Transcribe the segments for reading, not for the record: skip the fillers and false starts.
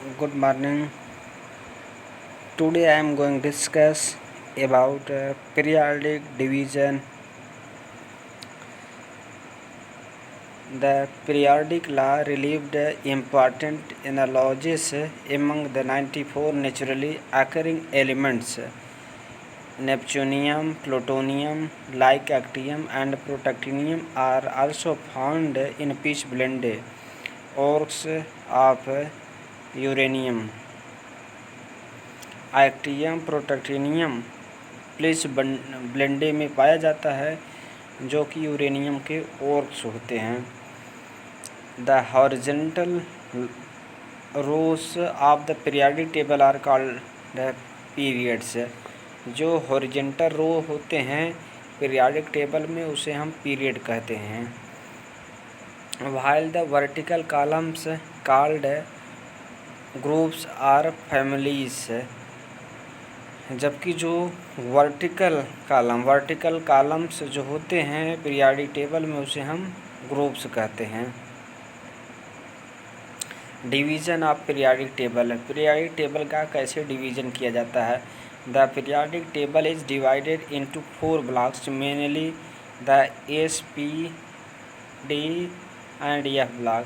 Good morning. Today I am going to discuss about periodic division. The periodic law relieved important analogies among the 94 naturally occurring elements. Neptunium, plutonium, like actinium and protactinium are also found in pitchblende ores of uranium. Actinium protactinium pitchblende में पाया जाता है जो कि uranium के ओर्स होते हैं। The horizontal rows of the periodic table are called periods. जो हॉरिजेंटल रो होते हैं पीरियाडिक टेबल में उसे हम पीरियड कहते हैं। While the vertical columns called groups our families. जबकि जो वर्टिकल कॉलम्स जो होते हैं पीरियाडिक टेबल में उसे हम ग्रुप्स कहते हैं। डिवीज़न ऑफ पीरियाडिक टेबल का कैसे डिवीज़न किया जाता है। The periodic table is divided into 4 blocks mainly the S P D and F block.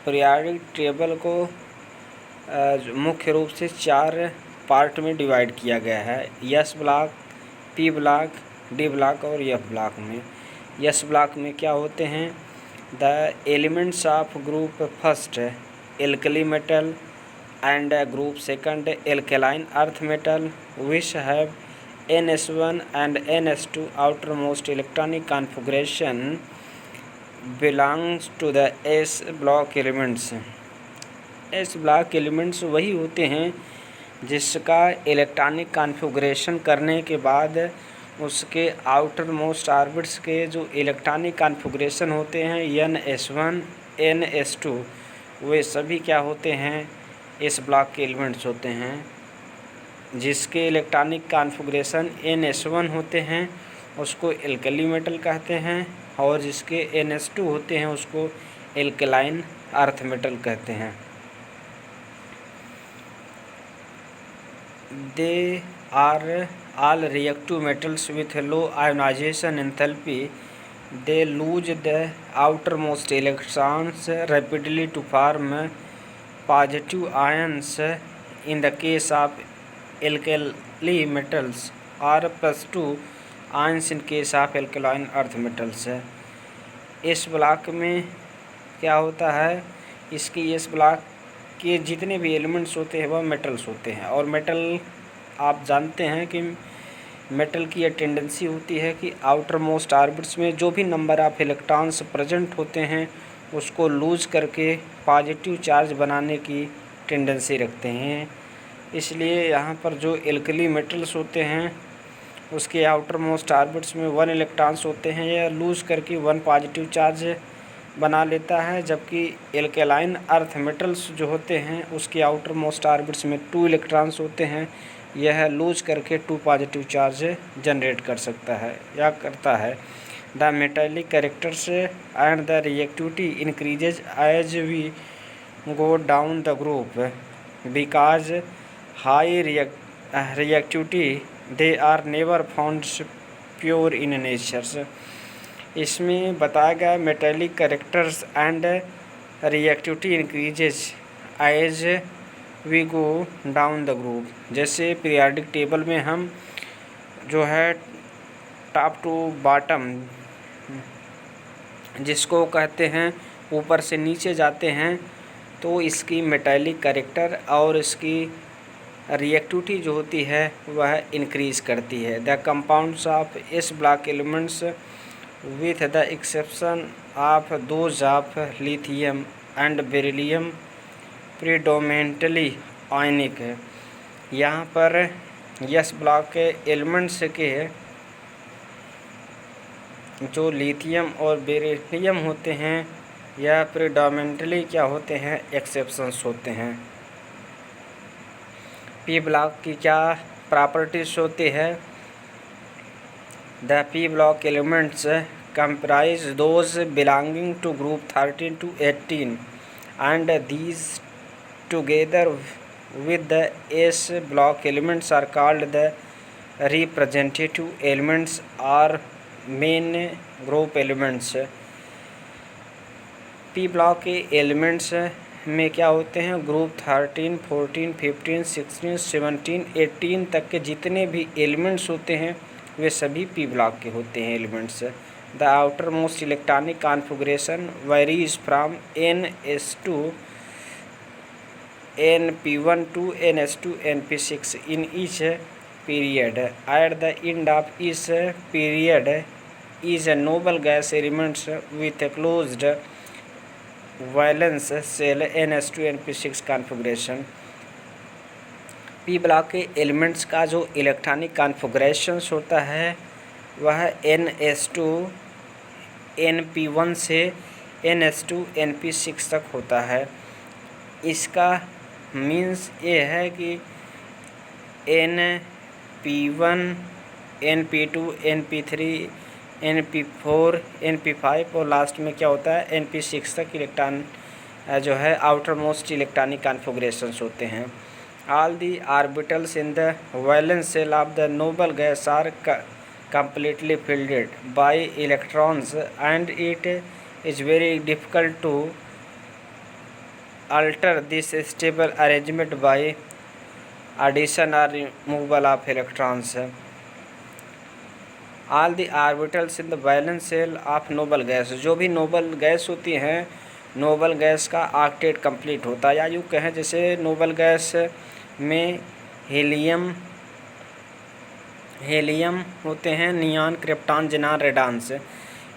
Periodic table को मुख्य रूप से 4 पार्ट में डिवाइड किया गया है। S block, P block, D block और एफ ब्लॉक में। एस ब्लॉक में क्या होते हैं? The elements of group first alkali metal and group second alkaline earth metal which have NS1 and NS2 outermost electronic configuration belongs to the S block elements। S block elements वही होते हैं जिसका electronic configuration करने के बाद उसके outer most orbits के जो इलेक्ट्रॉनिक कॉन्फ़िगरेशन होते हैं NS1 NS2 वे सभी क्या होते हैं? इस ब्लॉक के एलिमेंट्स होते हैं। जिसके इलेक्ट्रॉनिक कॉन्फ़िगरेशन NS1 होते हैं उसको एल्कली मेटल कहते हैं और जिसके NS2 होते हैं उसको एल्कलाइन अर्थ मेटल कहते हैं। They are all reactive metals with low ionization enthalpy. They lose the outermost electrons rapidly to form positive ions in the case of alkali metals or +2 ions in case of alkaline earth metals। इस block में क्या होता है? इसकी इस block के जितने भी एलिमेंट्स होते हैं वह मेटल्स होते हैं। और मेटल आप जानते हैं कि मेटल की यह टेंडेंसी होती है कि आउटर मोस्ट ऑर्बिट्स में जो भी नंबर ऑफ इलेक्ट्रॉन्स प्रेजेंट होते हैं उसको लूज करके पॉजिटिव चार्ज बनाने की टेंडेंसी रखते हैं। इसलिए यहाँ पर जो एल्कली मेटल्स होते हैं उसके आउटर मोस्ट ऑर्बिट्स में 1 इलेक्ट्रॉन्स होते हैं, यह लूज करके 1 पॉजिटिव चार्ज बना लेता है। जबकि एल्केलाइन अर्थ मेटल्स जो होते हैं उसके आउटर मोस्ट ऑर्बिट्स में 2 इलेक्ट्रॉन्स होते हैं, यह लूज करके 2 पॉजिटिव चार्ज जनरेट कर सकता है या करता है। The metallic characters and the reactivity increases as we go down the group because high reactivity they are never found pure in nature. इसमें बताया गया metallic characters and reactivity increases as we go down the group. जैसे periodic table में हम जो है top to bottom जिसको कहते हैं ऊपर से नीचे जाते हैं तो इसकी मेटालिक कैरेक्टर और इसकी रिएक्टिविटी जो होती है वह इंक्रीज़ करती है। द कंपाउंड्स ऑफ इस block elements with the exception of those of lithium and beryllium predominantly ionic है। यहाँ पर यस ब्लॉक के एलिमेंट्स के जो लिथियम और बेरिलियम होते हैं यह प्रीडोमिनेंटली क्या होते हैं? एक्सेप्शंस होते हैं। पी ब्लॉक की क्या प्रॉपर्टीज होती है? The P block elements comprise those belonging to group 13 to 18 and these together with the S block elements are called the representative elements or main group elements। P block के elements में क्या होते हैं, group 13, 14, 15, 16, 17, 18 तक के जितने भी elements होते हैं वे सभी पी ब्लॉक के होते हैं elements. The outer most electronic configuration varies from NS2 NP1 to NS2 NP6 in each period। At the end of each period is a noble gas elements with a closed valence shell NS2 NP6 configuration. P block के elements का जो electronic configurations होता है वह NS2 NP1 से NS2 NP6 तक होता है। इसका मीन्स ये है कि NP1 NP2 NP3 NP4 NP5 और लास्ट में क्या होता है NP6 तक इलेक्ट्रॉन जो है आउटर मोस्ट इलेक्ट्रॉनिक कॉन्फ़िगरेशंस होते हैं। All the orbitals in the valence shell of the noble gas are completely filled by electrons and it is very difficult to alter this stable arrangement by addition or removal of electrons। All the orbitals in the valence shell of noble gas, जो भी noble gas होती हैं noble gas का octet complete होता है, या यूँ कहें जैसे नोबल गैस में हीलियम होते हैं, नियॉन, क्रिप्टॉन, ज़ेनॉन, रेडॉन से।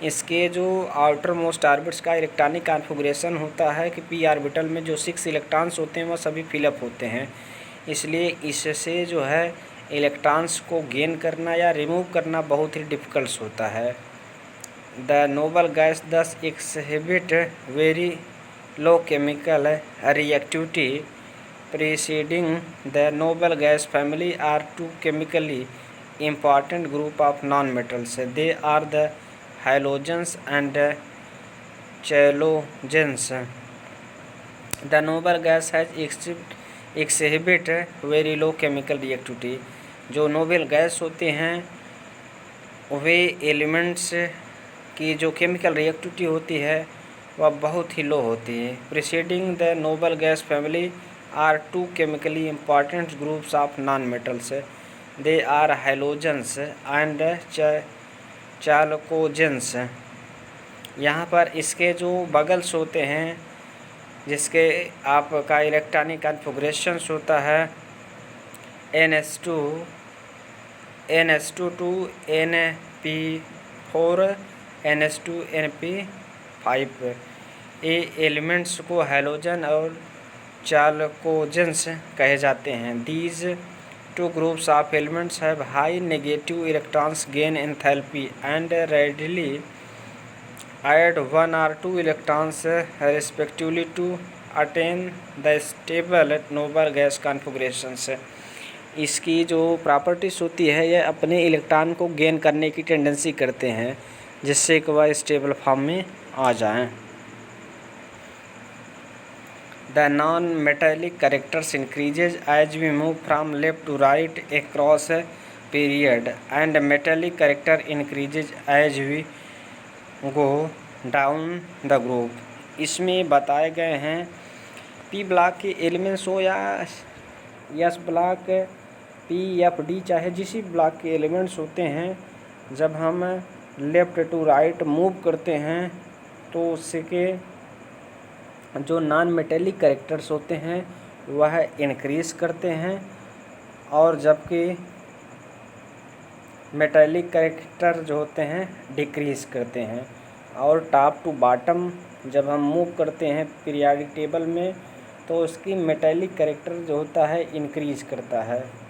इसके जो आउटर मोस्ट ऑर्बिट्स का इलेक्ट्रॉनिक कॉन्फ़िगरेशन होता है कि पी ऑर्बिटल में जो 6 इलेक्ट्रॉन्स होते हैं वह सभी फिलअप होते हैं, इसलिए इससे जो है इलेक्ट्रॉन्स को गेन करना या रिमूव करना बहुत ही डिफ़िकल्ट होता है। The noble gas these exhibit very low chemical reactivity preceding the noble gas family are two chemically important group of non-metals। They are the halogens and halogens। The noble gas has exhibit very low chemical reactivity। जो noble gas होते हैं वे elements की जो chemical reactivity होती है वह बहुत ही low होती है। Preceding the noble gas family are two chemically important groups of non metals. They are halogens and chalcogens. यहाँ पर इसके जो बगल्स होते हैं जिसके आपका इलेक्ट्रॉनिक कॉन्फ़िगरेशंस होता है NS2 to NP4 NS2 NP5। ये एलिमेंट्स को हेलोजन और चालकोजेंस कहे जाते हैं। These two groups of elements have high negative electrons gain enthalpy and readily add 1 or 2 electrons respectively to attain the stable noble gas configurations. इसकी जो properties होती है यह अपने इलेक्ट्रॉन को गेन करने की टेंडेंसी करते हैं जिससे कि वह स्टेबल फॉर्म में आ जाएं। The non metallic characters increases as we move from left to right across period and metallic character increases as we go down the group. इसमें बताए गए हैं पी ब्लॉक के एलिमेंट्स हो या एस ब्लॉक PFD चाहे जिस ब्लॉक के एलिमेंट्स होते हैं, जब हम लेफ़्ट टू राइट मूव करते हैं तो उसके जो नॉन मेटेलिक कैरेक्टर्स होते हैं वह इंक्रीज़ करते हैं और जबकि मेटेलिक कैरेक्टर जो होते हैं डिक्रीज़ करते हैं। और टॉप टू बॉटम जब हम मूव करते हैं पीरियाडिक टेबल में तो उसकी मेटेलिक कैरेक्टर जो होता है इंक्रीज़ करता है।